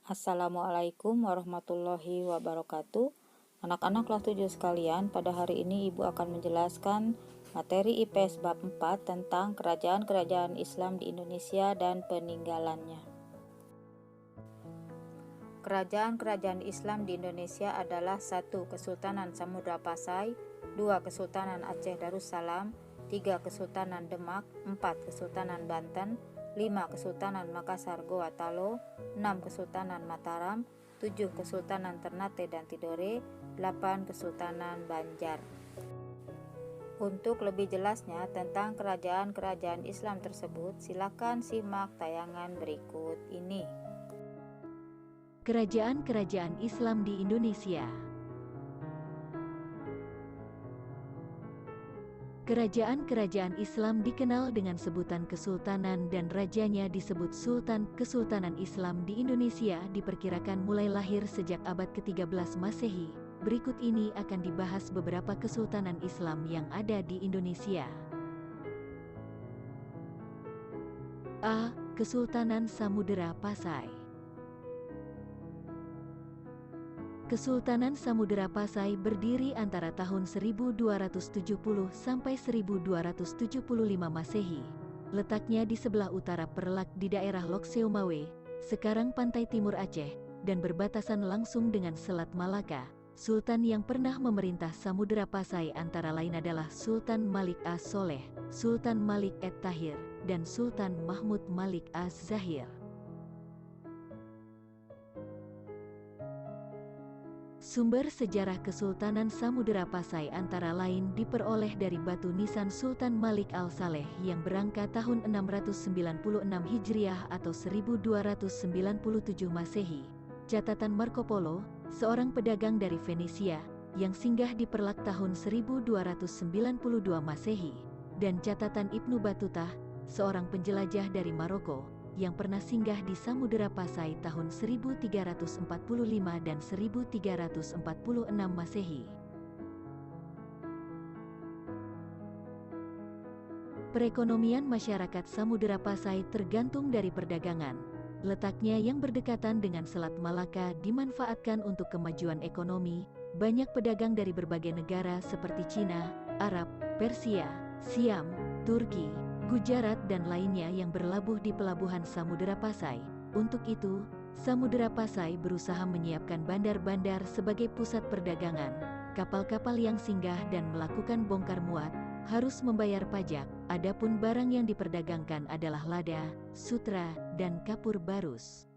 Assalamualaikum warahmatullahi wabarakatuh. Anak-anak kelas 7 sekalian, pada hari ini Ibu akan menjelaskan materi IPS bab 4 tentang kerajaan-kerajaan Islam di Indonesia dan peninggalannya. Kerajaan-kerajaan Islam di Indonesia adalah 1. Kesultanan Samudra Pasai, 2. Kesultanan Aceh Darussalam, 3. Kesultanan Demak, 4. Kesultanan Banten, 5. Kesultanan Makassar Goa Talo, 6. Kesultanan Mataram, 7. Kesultanan Ternate dan Tidore, 8. Kesultanan Banjar. Untuk lebih jelasnya tentang kerajaan-kerajaan Islam tersebut, silakan simak tayangan berikut ini. Kerajaan-kerajaan Islam di Indonesia. Kerajaan-kerajaan Islam dikenal dengan sebutan kesultanan dan rajanya disebut sultan. Kesultanan Islam di Indonesia diperkirakan mulai lahir sejak abad ke-13 Masehi. Berikut ini akan dibahas beberapa kesultanan Islam yang ada di Indonesia. A. Kesultanan Samudera Pasai. Kesultanan Samudera Pasai berdiri antara tahun 1270 sampai 1275 Masehi. Letaknya di sebelah utara Perlak di daerah Lok Seomawe, sekarang pantai timur Aceh, dan berbatasan langsung dengan Selat Malaka. Sultan yang pernah memerintah Samudera Pasai antara lain adalah Sultan Malik as-Soleh, Sultan Malik at-Tahir, dan Sultan Mahmud Malik az-Zahir. Sumber sejarah Kesultanan Samudera Pasai antara lain diperoleh dari batu nisan Sultan Malik al-Saleh yang berangka tahun 696 Hijriah atau 1297 Masehi. Catatan Marco Polo, seorang pedagang dari Venesia, yang singgah di Perlak tahun 1292 Masehi, dan catatan Ibnu Batutah, seorang penjelajah dari Maroko, yang pernah singgah di Samudera Pasai tahun 1345 dan 1346 Masehi. Perekonomian masyarakat Samudera Pasai tergantung dari perdagangan. Letaknya yang berdekatan dengan Selat Malaka dimanfaatkan untuk kemajuan ekonomi. Banyak pedagang dari berbagai negara seperti Cina, Arab, Persia, Siam, Turki, Gujarat dan lainnya yang berlabuh di pelabuhan Samudera Pasai. Untuk itu, Samudera Pasai berusaha menyiapkan bandar-bandar sebagai pusat perdagangan. Kapal-kapal yang singgah dan melakukan bongkar muat harus membayar pajak. Adapun barang yang diperdagangkan adalah lada, sutra, dan kapur barus.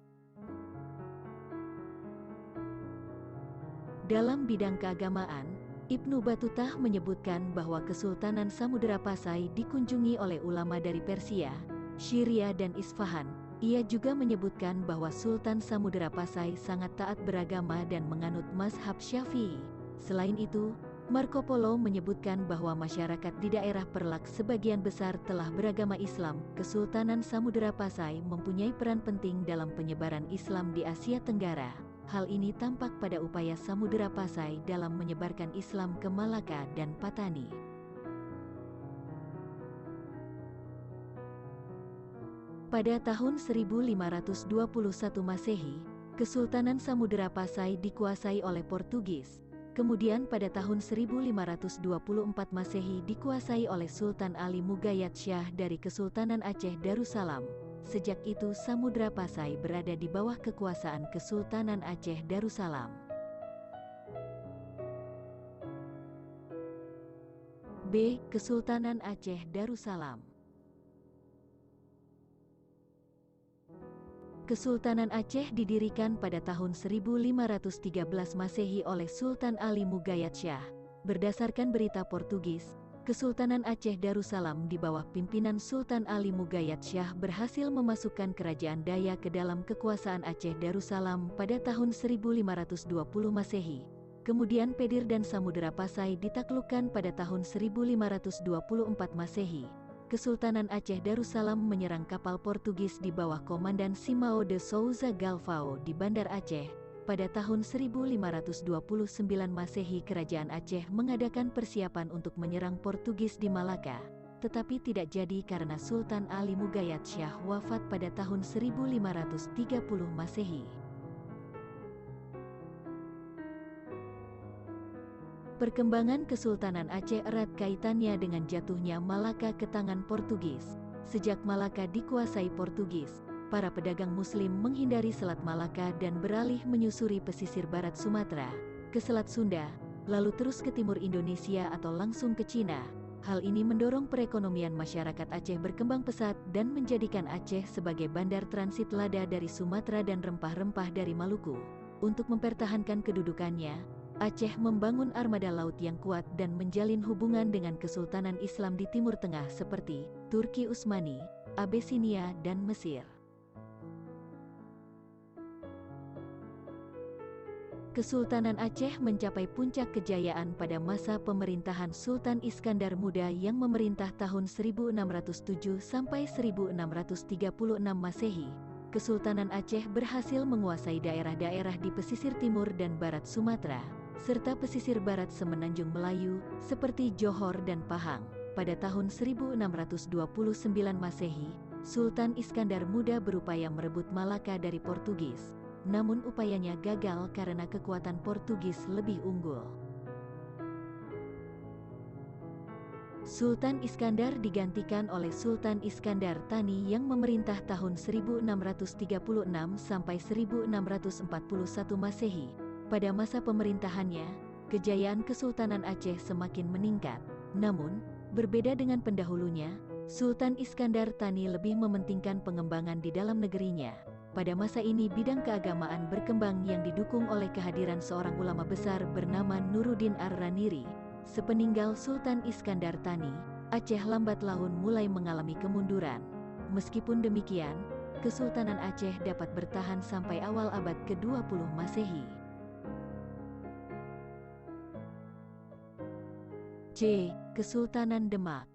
Dalam bidang keagamaan, Ibnu Batutah menyebutkan bahwa Kesultanan Samudera Pasai dikunjungi oleh ulama dari Persia, Syria dan Isfahan. Ia juga menyebutkan bahwa Sultan Samudera Pasai sangat taat beragama dan menganut mazhab Syafi'i. Selain itu, Marco Polo menyebutkan bahwa masyarakat di daerah Perlak sebagian besar telah beragama Islam. Kesultanan Samudera Pasai mempunyai peran penting dalam penyebaran Islam di Asia Tenggara. Hal ini tampak pada upaya Samudera Pasai dalam menyebarkan Islam ke Malaka dan Patani. Pada tahun 1521 Masehi, Kesultanan Samudera Pasai dikuasai oleh Portugis. Kemudian pada tahun 1524 Masehi dikuasai oleh Sultan Ali Mugayyad Shah dari Kesultanan Aceh Darussalam. Sejak itu Samudera Pasai berada di bawah kekuasaan Kesultanan Aceh Darussalam. B. Kesultanan Aceh Darussalam. Kesultanan Aceh didirikan pada tahun 1513 Masehi oleh Sultan Ali Mugayyad Shah. Berdasarkan berita Portugis, Kesultanan Aceh Darussalam di bawah pimpinan Sultan Ali Mugayyad Shah berhasil memasukkan kerajaan Dayak ke dalam kekuasaan Aceh Darussalam pada tahun 1520 Masehi. Kemudian Pedir dan Samudera Pasai ditaklukkan pada tahun 1524 Masehi. Kesultanan Aceh Darussalam menyerang kapal Portugis di bawah komandan Simão de Souza Galvão di Bandar Aceh. Pada tahun 1529 Masehi Kerajaan Aceh mengadakan persiapan untuk menyerang Portugis di Malaka, tetapi tidak jadi karena Sultan Ali Mugayyad Shah wafat pada tahun 1530 Masehi. Perkembangan Kesultanan Aceh erat kaitannya dengan jatuhnya Malaka ke tangan Portugis. Sejak Malaka dikuasai Portugis, para pedagang Muslim menghindari Selat Malaka dan beralih menyusuri pesisir barat Sumatera, ke Selat Sunda, lalu terus ke timur Indonesia atau langsung ke Cina. Hal ini mendorong perekonomian masyarakat Aceh berkembang pesat dan menjadikan Aceh sebagai bandar transit lada dari Sumatera dan rempah-rempah dari Maluku. Untuk mempertahankan kedudukannya, Aceh membangun armada laut yang kuat dan menjalin hubungan dengan Kesultanan Islam di Timur Tengah seperti Turki Utsmani, Abesinia, dan Mesir. Kesultanan Aceh mencapai puncak kejayaan pada masa pemerintahan Sultan Iskandar Muda yang memerintah tahun 1607 sampai 1636 Masehi. Kesultanan Aceh berhasil menguasai daerah-daerah di pesisir timur dan barat Sumatera, serta pesisir barat Semenanjung Melayu, seperti Johor dan Pahang. Pada tahun 1629 Masehi, Sultan Iskandar Muda berupaya merebut Malaka dari Portugis. Namun upayanya gagal karena kekuatan Portugis lebih unggul. Sultan Iskandar digantikan oleh Sultan Iskandar Thani yang memerintah tahun 1636 sampai 1641 Masehi. Pada masa pemerintahannya, kejayaan Kesultanan Aceh semakin meningkat. Namun, berbeda dengan pendahulunya, Sultan Iskandar Thani lebih mementingkan pengembangan di dalam negerinya. Pada masa ini bidang keagamaan berkembang yang didukung oleh kehadiran seorang ulama besar bernama Nuruddin Ar-Raniri. Sepeninggal Sultan Iskandar Thani, Aceh lambat laun mulai mengalami kemunduran. Meskipun demikian, Kesultanan Aceh dapat bertahan sampai awal abad ke-20 Masehi. C. Kesultanan Demak.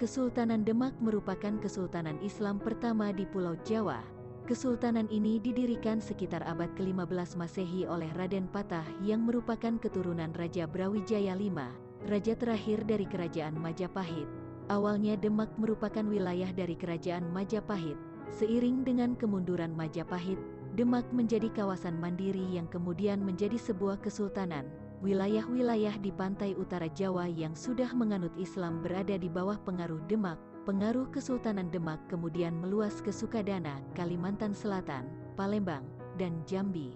Kesultanan Demak merupakan kesultanan Islam pertama di Pulau Jawa. Kesultanan ini didirikan sekitar abad ke-15 Masehi oleh Raden Patah yang merupakan keturunan Raja Brawijaya V, raja terakhir dari Kerajaan Majapahit. Awalnya Demak merupakan wilayah dari Kerajaan Majapahit. Seiring dengan kemunduran Majapahit, Demak menjadi kawasan mandiri yang kemudian menjadi sebuah kesultanan. Wilayah-wilayah di pantai utara Jawa yang sudah menganut Islam berada di bawah pengaruh Demak. Pengaruh Kesultanan Demak kemudian meluas ke Sukadana, Kalimantan Selatan, Palembang, dan Jambi.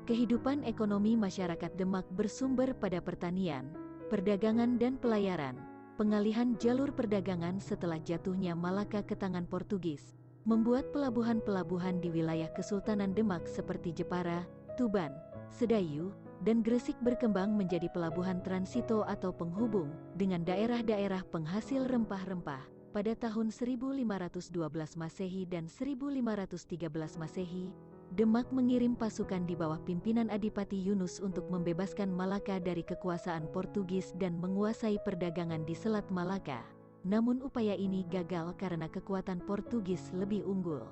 Kehidupan ekonomi masyarakat Demak bersumber pada pertanian, perdagangan dan pelayaran. Pengalihan jalur perdagangan setelah jatuhnya Malaka ke tangan Portugis membuat pelabuhan-pelabuhan di wilayah Kesultanan Demak seperti Jepara, Tuban, Sedayu, dan Gresik berkembang menjadi pelabuhan transito atau penghubung dengan daerah-daerah penghasil rempah-rempah. Pada tahun 1512 Masehi dan 1513 Masehi, Demak mengirim pasukan di bawah pimpinan Adipati Yunus untuk membebaskan Malaka dari kekuasaan Portugis dan menguasai perdagangan di Selat Malaka. Namun upaya ini gagal karena kekuatan Portugis lebih unggul.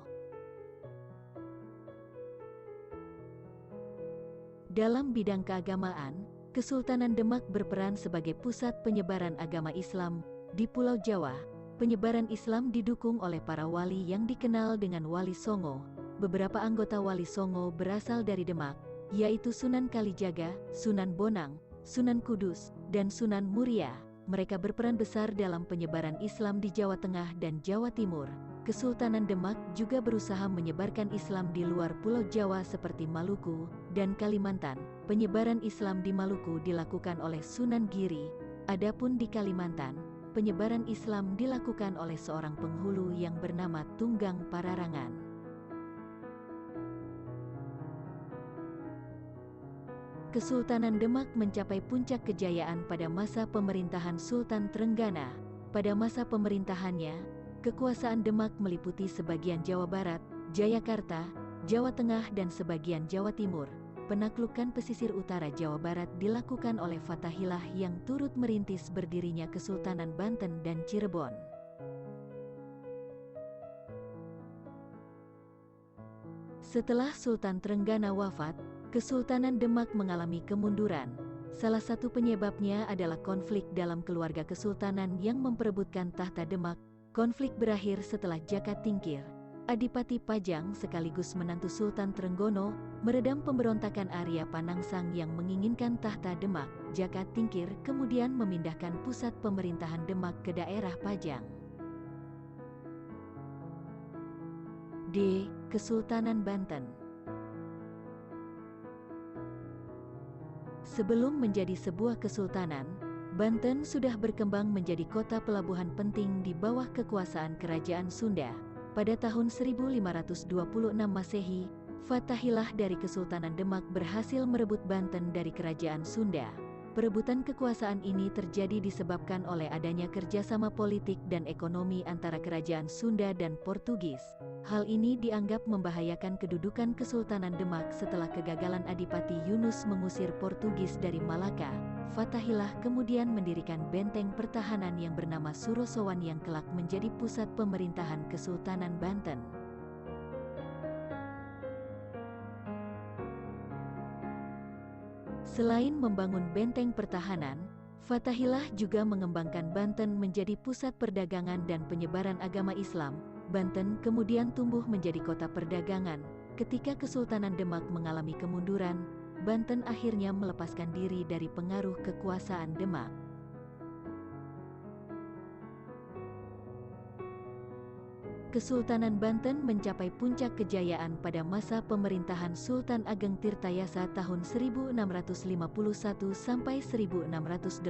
Dalam bidang keagamaan, Kesultanan Demak berperan sebagai pusat penyebaran agama Islam di Pulau Jawa. Penyebaran Islam didukung oleh para wali yang dikenal dengan Wali Songo. Beberapa anggota Wali Songo berasal dari Demak, yaitu Sunan Kalijaga, Sunan Bonang, Sunan Kudus, dan Sunan Muria. Mereka berperan besar dalam penyebaran Islam di Jawa Tengah dan Jawa Timur. Kesultanan Demak juga berusaha menyebarkan Islam di luar Pulau Jawa seperti Maluku dan Kalimantan. Penyebaran Islam di Maluku dilakukan oleh Sunan Giri. Adapun di Kalimantan, penyebaran Islam dilakukan oleh seorang penghulu yang bernama Tunggang Pararangan. Kesultanan Demak mencapai puncak kejayaan pada masa pemerintahan Sultan Trenggana. Pada masa pemerintahannya, kekuasaan Demak meliputi sebagian Jawa Barat, Jayakarta, Jawa Tengah dan sebagian Jawa Timur. Penaklukan pesisir utara Jawa Barat dilakukan oleh Fatahillah yang turut merintis berdirinya Kesultanan Banten dan Cirebon. Setelah Sultan Trenggana wafat, Kesultanan Demak mengalami kemunduran. Salah satu penyebabnya adalah konflik dalam keluarga kesultanan yang memperebutkan tahta Demak. Konflik berakhir setelah Jaka Tingkir. Adipati Pajang sekaligus menantu Sultan Trenggono, meredam pemberontakan Arya Panangsang yang menginginkan tahta Demak. Jaka Tingkir kemudian memindahkan pusat pemerintahan Demak ke daerah Pajang. D. Kesultanan Banten. Sebelum menjadi sebuah kesultanan, Banten sudah berkembang menjadi kota pelabuhan penting di bawah kekuasaan Kerajaan Sunda. Pada tahun 1526 Masehi, Fathahillah dari Kesultanan Demak berhasil merebut Banten dari Kerajaan Sunda. Perebutan kekuasaan ini terjadi disebabkan oleh adanya kerjasama politik dan ekonomi antara Kerajaan Sunda dan Portugis. Hal ini dianggap membahayakan kedudukan Kesultanan Demak setelah kegagalan Adipati Yunus mengusir Portugis dari Malaka. Fathahillah kemudian mendirikan benteng pertahanan yang bernama Surosowan yang kelak menjadi pusat pemerintahan Kesultanan Banten. Selain membangun benteng pertahanan, Fathahillah juga mengembangkan Banten menjadi pusat perdagangan dan penyebaran agama Islam. Banten kemudian tumbuh menjadi kota perdagangan. Ketika Kesultanan Demak mengalami kemunduran, Banten akhirnya melepaskan diri dari pengaruh kekuasaan Demak. Kesultanan Banten mencapai puncak kejayaan pada masa pemerintahan Sultan Ageng Tirtayasa tahun 1651 sampai 1682.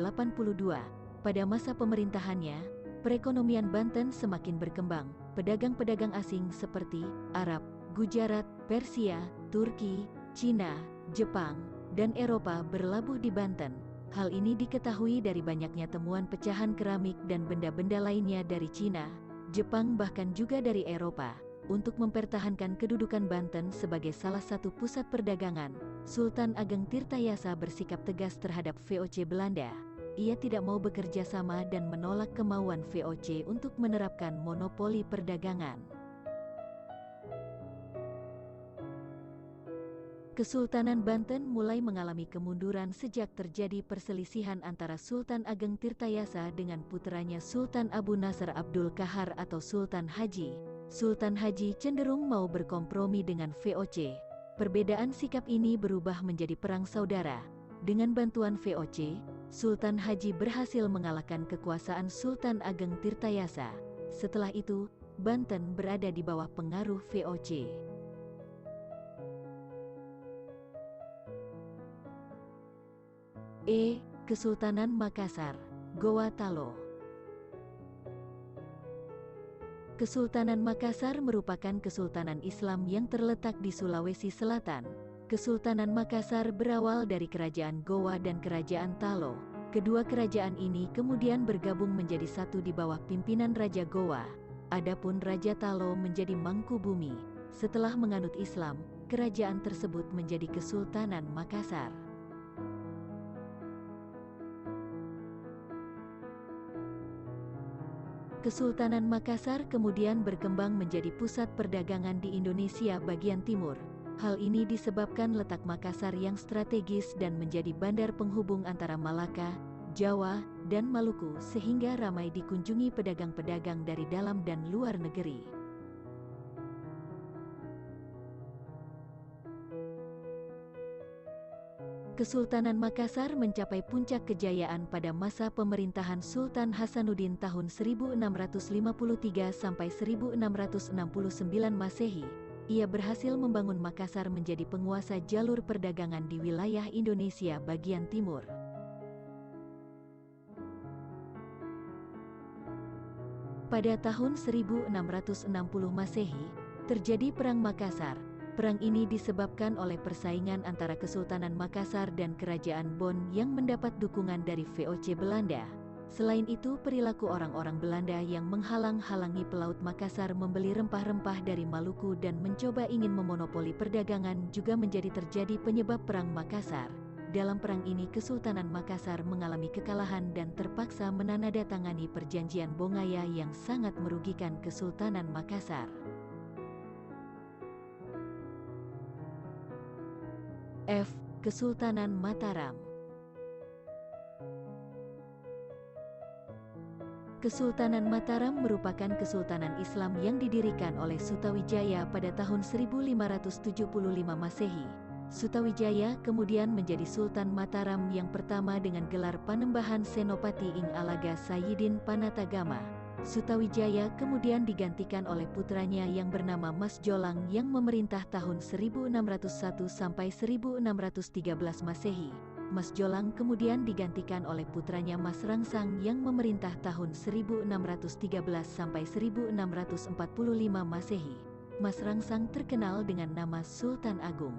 Pada masa pemerintahannya, perekonomian Banten semakin berkembang. Pedagang-pedagang asing seperti Arab, Gujarat, Persia, Turki, Cina, Jepang, dan Eropa berlabuh di Banten. Hal ini diketahui dari banyaknya temuan pecahan keramik dan benda-benda lainnya dari Cina, Jepang bahkan juga dari Eropa. Untuk mempertahankan kedudukan Banten sebagai salah satu pusat perdagangan, Sultan Ageng Tirtayasa bersikap tegas terhadap VOC Belanda. Ia tidak mau bekerja sama dan menolak kemauan VOC untuk menerapkan monopoli perdagangan. Kesultanan Banten mulai mengalami kemunduran sejak terjadi perselisihan antara Sultan Ageng Tirtayasa dengan puteranya Sultan Abu Nasr Abdul Qahar atau Sultan Haji. Sultan Haji cenderung mau berkompromi dengan VOC. Perbedaan sikap ini berubah menjadi perang saudara. Dengan bantuan VOC, Sultan Haji berhasil mengalahkan kekuasaan Sultan Ageng Tirtayasa. Setelah itu, Banten berada di bawah pengaruh VOC. Kesultanan Makassar, Goa Talo. Kesultanan Makassar merupakan kesultanan Islam yang terletak di Sulawesi Selatan. Kesultanan Makassar berawal dari Kerajaan Goa dan Kerajaan Talo. Kedua kerajaan ini kemudian bergabung menjadi satu di bawah pimpinan Raja Goa. Adapun Raja Talo menjadi Mangkubumi. Setelah menganut Islam, kerajaan tersebut menjadi Kesultanan Makassar. Kesultanan Makassar kemudian berkembang menjadi pusat perdagangan di Indonesia bagian timur. Hal ini disebabkan letak Makassar yang strategis dan menjadi bandar penghubung antara Malaka, Jawa, dan Maluku sehingga ramai dikunjungi pedagang-pedagang dari dalam dan luar negeri. Kesultanan Makassar mencapai puncak kejayaan pada masa pemerintahan Sultan Hasanuddin tahun 1653 sampai 1669 Masehi. Ia berhasil membangun Makassar menjadi penguasa jalur perdagangan di wilayah Indonesia bagian timur. Pada tahun 1660 Masehi, terjadi Perang Makassar. Perang ini disebabkan oleh persaingan antara Kesultanan Makassar dan Kerajaan Bon yang mendapat dukungan dari VOC Belanda. Selain itu, perilaku orang-orang Belanda yang menghalang-halangi pelaut Makassar membeli rempah-rempah dari Maluku dan mencoba ingin memonopoli perdagangan juga menjadi terjadi penyebab Perang Makassar. Dalam perang ini Kesultanan Makassar mengalami kekalahan dan terpaksa menandatangani perjanjian Bongaya yang sangat merugikan Kesultanan Makassar. Kesultanan Mataram. Kesultanan Mataram merupakan kesultanan Islam yang didirikan oleh Sutawijaya pada tahun 1575 Masehi. Sutawijaya kemudian menjadi Sultan Mataram yang pertama dengan gelar Panembahan Senopati ing Alaga Sayyidin Panatagama. Sutawijaya kemudian digantikan oleh putranya yang bernama Mas Jolang yang memerintah tahun 1601 sampai 1613 Masehi. Mas Jolang kemudian digantikan oleh putranya Mas Rangsang yang memerintah tahun 1613 sampai 1645 Masehi. Mas Rangsang terkenal dengan nama Sultan Agung.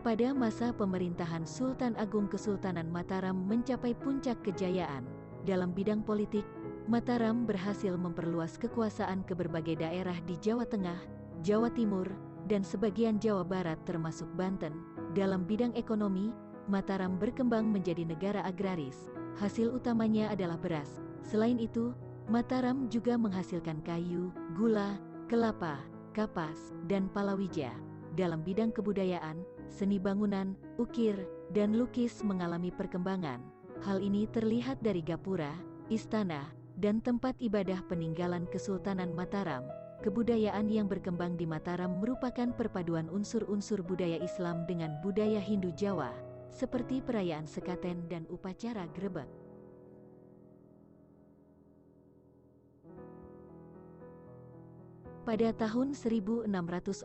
Pada masa pemerintahan Sultan Agung, Kesultanan Mataram mencapai puncak kejayaan. Dalam bidang politik, Mataram berhasil memperluas kekuasaan ke berbagai daerah di Jawa Tengah, Jawa Timur, dan sebagian Jawa Barat termasuk Banten. Dalam bidang ekonomi, Mataram berkembang menjadi negara agraris. Hasil utamanya adalah beras. Selain itu, Mataram juga menghasilkan kayu, gula, kelapa, kapas, dan palawija. Dalam bidang kebudayaan, seni bangunan, ukir, dan lukis mengalami perkembangan. Hal ini terlihat dari gapura, istana, dan tempat ibadah peninggalan Kesultanan Mataram. Kebudayaan yang berkembang di Mataram merupakan perpaduan unsur-unsur budaya Islam dengan budaya Hindu Jawa, seperti perayaan sekaten dan upacara grebek. Pada tahun 1645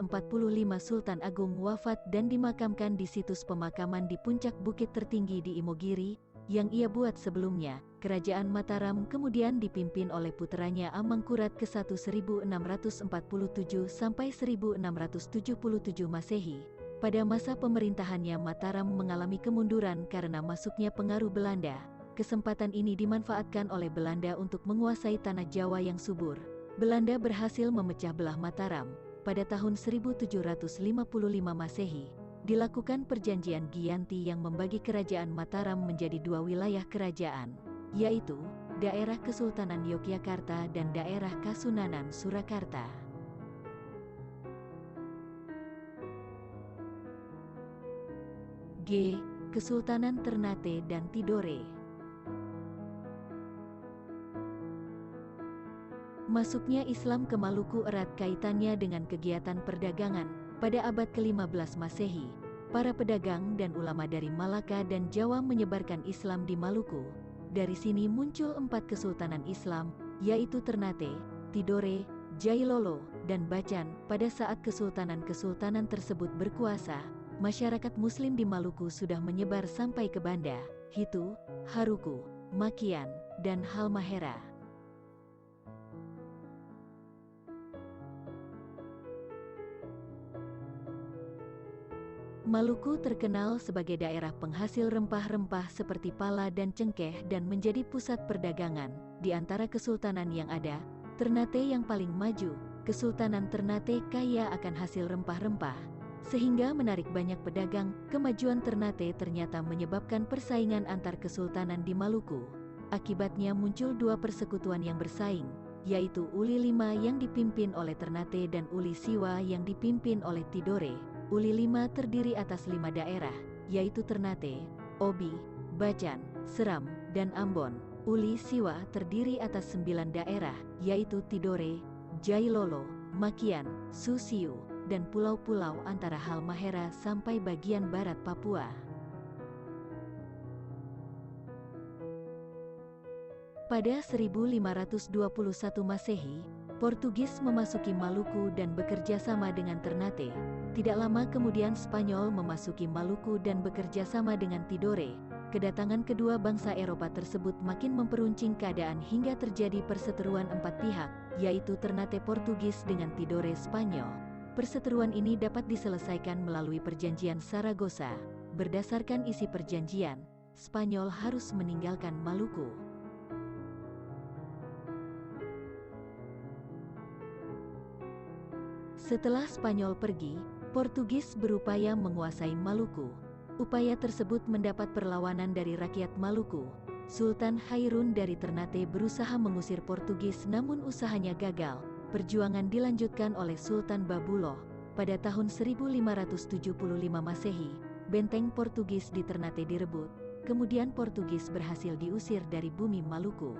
Sultan Agung wafat dan dimakamkan di situs pemakaman di puncak bukit tertinggi di Imogiri, yang ia buat sebelumnya. Kerajaan Mataram kemudian dipimpin oleh putranya Amangkurat ke-1 1647 sampai 1677 Masehi. Pada masa pemerintahannya Mataram mengalami kemunduran karena masuknya pengaruh Belanda. Kesempatan ini dimanfaatkan oleh Belanda untuk menguasai tanah Jawa yang subur. Belanda berhasil memecah belah Mataram. Pada tahun 1755 Masehi, dilakukan perjanjian Giyanti yang membagi kerajaan Mataram menjadi dua wilayah kerajaan, yaitu daerah Kesultanan Yogyakarta dan daerah Kasunanan Surakarta. G. Kesultanan Ternate dan Tidore. Masuknya Islam ke Maluku erat kaitannya dengan kegiatan perdagangan. Pada abad ke-15 Masehi, para pedagang dan ulama dari Malaka dan Jawa menyebarkan Islam di Maluku. Dari sini muncul 4 kesultanan Islam, yaitu Ternate, Tidore, Jailolo, dan Bacan. Pada saat kesultanan-kesultanan tersebut berkuasa, masyarakat Muslim di Maluku sudah menyebar sampai ke Banda, Hitu, Haruku, Makian, dan Halmahera. Maluku terkenal sebagai daerah penghasil rempah-rempah seperti pala dan cengkeh dan menjadi pusat perdagangan. Di antara kesultanan yang ada, Ternate yang paling maju. Kesultanan Ternate kaya akan hasil rempah-rempah, sehingga menarik banyak pedagang. Kemajuan Ternate ternyata menyebabkan persaingan antar kesultanan di Maluku. Akibatnya muncul dua persekutuan yang bersaing, yaitu Uli V yang dipimpin oleh Ternate dan Uli Siwa yang dipimpin oleh Tidore. Uli V terdiri atas 5 daerah, yaitu Ternate, Obi, Bacan, Seram, dan Ambon. Uli Siwa terdiri atas 9 daerah, yaitu Tidore, Jailolo, Makian, Susiu, dan pulau-pulau antara Halmahera sampai bagian barat Papua. Pada 1521 Masehi, Portugis memasuki Maluku dan bekerja sama dengan Ternate. Tidak lama kemudian Spanyol memasuki Maluku dan bekerja sama dengan Tidore. Kedatangan kedua bangsa Eropa tersebut makin memperuncing keadaan hingga terjadi perseteruan 4 pihak, yaitu Ternate Portugis dengan Tidore Spanyol. Perseteruan ini dapat diselesaikan melalui perjanjian Saragossa. Berdasarkan isi perjanjian, Spanyol harus meninggalkan Maluku. Setelah Spanyol pergi, Portugis berupaya menguasai Maluku. Upaya tersebut mendapat perlawanan dari rakyat Maluku. Sultan Hairun dari Ternate berusaha mengusir Portugis namun usahanya gagal. Perjuangan dilanjutkan oleh Sultan Babuloh. Pada tahun 1575 Masehi, benteng Portugis di Ternate direbut. kemudian Portugis berhasil diusir dari bumi Maluku.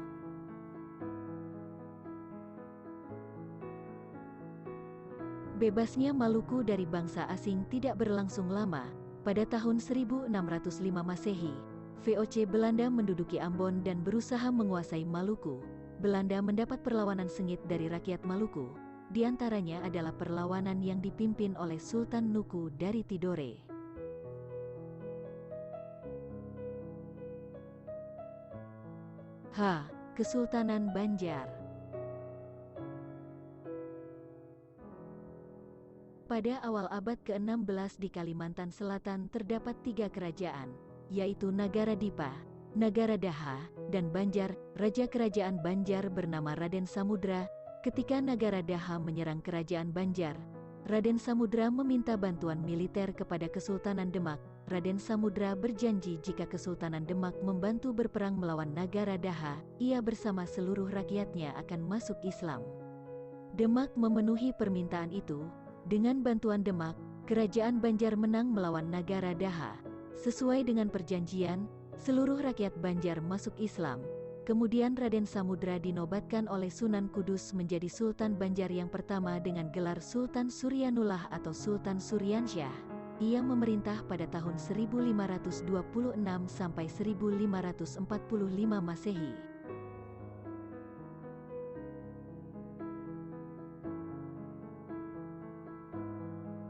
Bebasnya Maluku dari bangsa asing tidak berlangsung lama. Pada tahun 1605 Masehi, VOC Belanda menduduki Ambon dan berusaha menguasai Maluku. Belanda mendapat perlawanan sengit dari rakyat Maluku. Di antaranya adalah perlawanan yang dipimpin oleh Sultan Nuku dari Tidore. Kesultanan Banjar. Pada awal abad ke-16 di Kalimantan Selatan terdapat 3 kerajaan, yaitu Nagara Dipa, Nagara Daha, dan Banjar. Raja Kerajaan Banjar bernama Raden Samudra. Ketika Nagara Daha menyerang Kerajaan Banjar, Raden Samudra meminta bantuan militer kepada Kesultanan Demak. Raden Samudra berjanji jika Kesultanan Demak membantu berperang melawan Nagara Daha, ia bersama seluruh rakyatnya akan masuk Islam. Demak memenuhi permintaan itu. Dengan bantuan Demak, Kerajaan Banjar menang melawan Nagara Daha. Sesuai dengan perjanjian, seluruh rakyat Banjar masuk Islam. Kemudian Raden Samudra dinobatkan oleh Sunan Kudus menjadi Sultan Banjar yang pertama dengan gelar Sultan Suryanullah atau Sultan Suryansyah. Ia memerintah pada tahun 1526 sampai 1545 Masehi.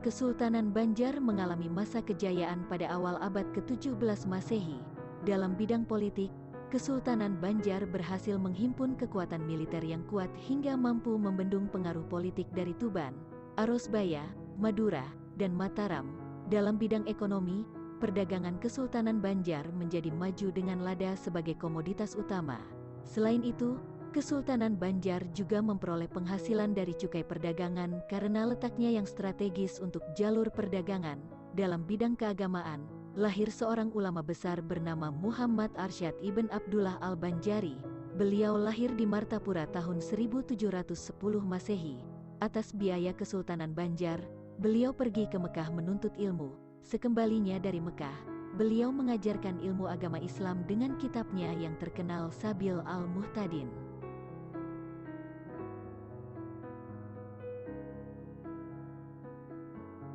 Kesultanan Banjar mengalami masa kejayaan pada awal abad ke-17 Masehi. Dalam bidang politik, Kesultanan Banjar berhasil menghimpun kekuatan militer yang kuat hingga mampu membendung pengaruh politik dari Tuban, Arosbaya, Madura, dan Mataram. Dalam bidang ekonomi, perdagangan Kesultanan Banjar menjadi maju dengan lada sebagai komoditas utama. Selain itu, Kesultanan Banjar juga memperoleh penghasilan dari cukai perdagangan karena letaknya yang strategis untuk jalur perdagangan. Dalam bidang keagamaan, lahir seorang ulama besar bernama Muhammad Arsyad Ibn Abdullah Al-Banjari. Beliau lahir di Martapura tahun 1710 Masehi. Atas biaya Kesultanan Banjar, beliau pergi ke Mekah menuntut ilmu. Sekembalinya dari Mekah, beliau mengajarkan ilmu agama Islam dengan kitabnya yang terkenal Sabil Al-Muhtadin.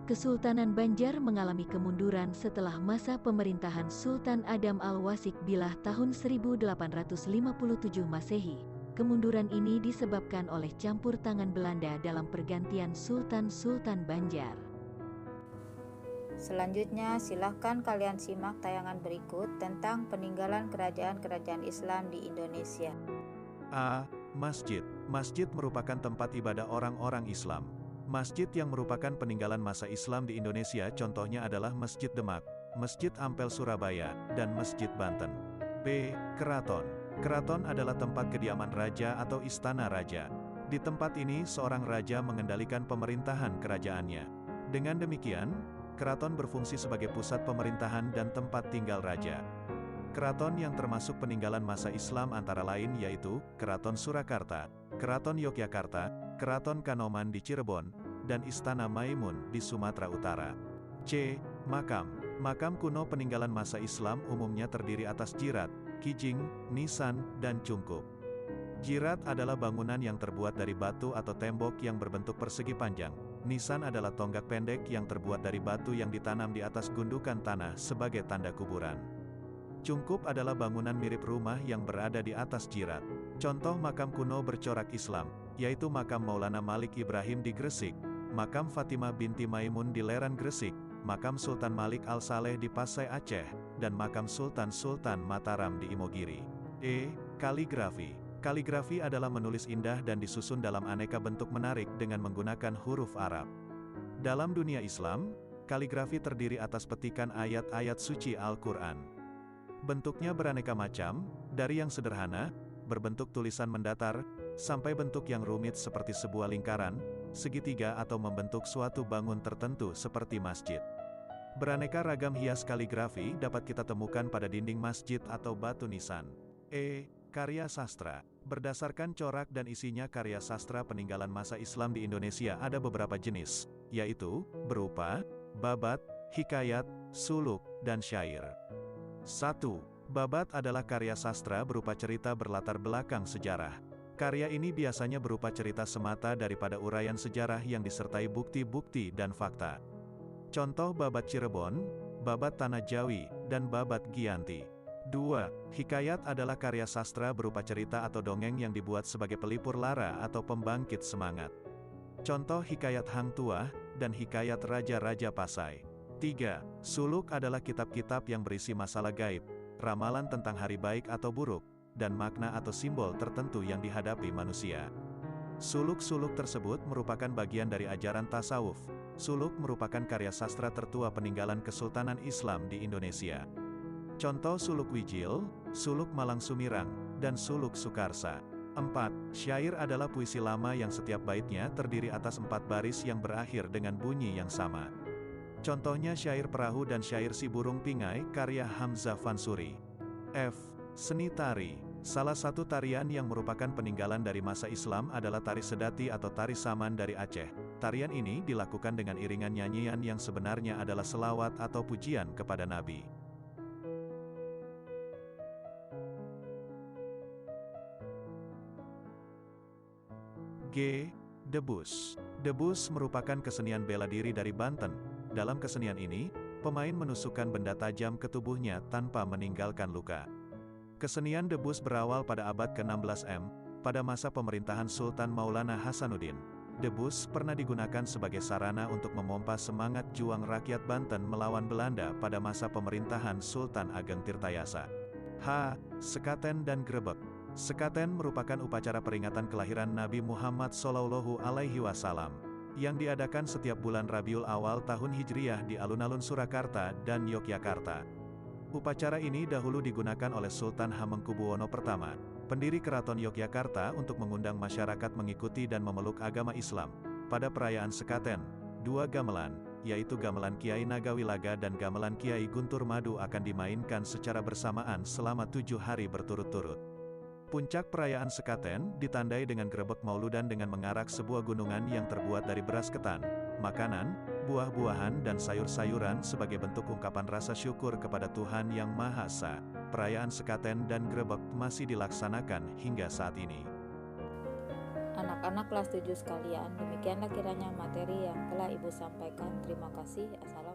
Kesultanan Banjar mengalami kemunduran setelah masa pemerintahan Sultan Adam Al-Wasik Billah tahun 1857 Masehi. Kemunduran ini disebabkan oleh campur tangan Belanda dalam pergantian Sultan-Sultan Banjar. Selanjutnya, silahkan kalian simak tayangan berikut tentang peninggalan kerajaan-kerajaan Islam di Indonesia. A. Masjid. Masjid merupakan tempat ibadah orang-orang Islam. Masjid yang merupakan peninggalan masa Islam di Indonesia contohnya adalah Masjid Demak, Masjid Ampel Surabaya, dan Masjid Banten. B. Keraton. Keraton adalah tempat kediaman raja atau istana raja. Di tempat ini seorang raja mengendalikan pemerintahan kerajaannya. Dengan demikian, keraton berfungsi sebagai pusat pemerintahan dan tempat tinggal raja. Keraton yang termasuk peninggalan masa Islam antara lain yaitu Keraton Surakarta, Keraton Yogyakarta, Keraton Kanoman di Cirebon, dan Istana Maimun di Sumatera Utara. C. Makam. Makam kuno peninggalan masa Islam umumnya terdiri atas jirat, kijing, nisan, dan cungkup. Jirat adalah bangunan yang terbuat dari batu atau tembok yang berbentuk persegi panjang. Nisan adalah tonggak pendek yang terbuat dari batu yang ditanam di atas gundukan tanah sebagai tanda kuburan. Cungkup adalah bangunan mirip rumah yang berada di atas jirat. Contoh makam kuno bercorak Islam, yaitu makam Maulana Malik Ibrahim di Gresik, makam Fatimah binti Maimun di Leran Gresik, makam Sultan Malik Al-Saleh di Pasai Aceh, dan makam Sultan-Sultan Mataram di Imogiri. E. Kaligrafi. Kaligrafi adalah menulis indah dan disusun dalam aneka bentuk menarik dengan menggunakan huruf Arab. Dalam dunia Islam, kaligrafi terdiri atas petikan ayat-ayat suci Al-Quran. Bentuknya beraneka macam, dari yang sederhana, berbentuk tulisan mendatar, sampai bentuk yang rumit seperti sebuah lingkaran, segitiga atau membentuk suatu bangun tertentu seperti masjid. Beraneka ragam hias kaligrafi dapat kita temukan pada dinding masjid atau batu nisan. E. Karya sastra. Berdasarkan corak dan isinya karya sastra peninggalan masa Islam di Indonesia ada beberapa jenis, yaitu berupa babat, hikayat, suluk, dan syair. 1. Babat adalah karya sastra berupa cerita berlatar belakang sejarah. Karya ini biasanya berupa cerita semata daripada uraian sejarah yang disertai bukti-bukti dan fakta. Contoh Babat Cirebon, Babat Tanah Jawi, dan Babat Giyanti. 2. Hikayat adalah karya sastra berupa cerita atau dongeng yang dibuat sebagai pelipur lara atau pembangkit semangat. Contoh Hikayat Hang Tuah, dan Hikayat Raja-Raja Pasai. 3. Suluk adalah kitab-kitab yang berisi masalah gaib, ramalan tentang hari baik atau buruk, dan makna atau simbol tertentu yang dihadapi manusia. Suluk-suluk tersebut merupakan bagian dari ajaran tasawuf. Suluk merupakan karya sastra tertua peninggalan Kesultanan Islam di Indonesia. Contoh Suluk Wijil, Suluk Malang Sumirang, dan Suluk Sukarsa. 4. Syair adalah puisi lama yang setiap baitnya terdiri atas 4 baris yang berakhir dengan bunyi yang sama. Contohnya syair Perahu dan syair Si Burung Pingai karya Hamzah Fansuri. F. Seni tari. Salah satu tarian yang merupakan peninggalan dari masa Islam adalah tari sedati atau tari saman dari Aceh. Tarian ini dilakukan dengan iringan nyanyian yang sebenarnya adalah selawat atau pujian kepada Nabi. G. Debus. Debus merupakan kesenian bela diri dari Banten. Dalam kesenian ini, pemain menusukkan benda tajam ke tubuhnya tanpa meninggalkan luka. Kesenian debus berawal pada abad ke-16 M, pada masa pemerintahan Sultan Maulana Hasanuddin. Debus pernah digunakan sebagai sarana untuk memompa semangat juang rakyat Banten melawan Belanda pada masa pemerintahan Sultan Ageng Tirtayasa. H. Sekaten dan Grebek. Sekaten merupakan upacara peringatan kelahiran Nabi Muhammad SAW, yang diadakan setiap bulan Rabiul Awal tahun Hijriah di alun-alun Surakarta dan Yogyakarta. Upacara ini dahulu digunakan oleh Sultan Hamengkubuwono I, pendiri Keraton Yogyakarta untuk mengundang masyarakat mengikuti dan memeluk agama Islam. Pada perayaan Sekaten, 2 gamelan, yaitu gamelan Kiai Nagawilaga dan gamelan Kiai Guntur Madu akan dimainkan secara bersamaan selama 7 hari berturut-turut. Puncak perayaan Sekaten ditandai dengan grebek mauludan dengan mengarak sebuah gunungan yang terbuat dari beras ketan, makanan, buah-buahan dan sayur-sayuran sebagai bentuk ungkapan rasa syukur kepada Tuhan Yang Maha Esa. Perayaan Sekaten dan grebek masih dilaksanakan hingga saat ini. Anak-anak kelas 7 sekalian, demikianlah kiranya materi yang telah Ibu sampaikan. Terima kasih. Assalamualaikum.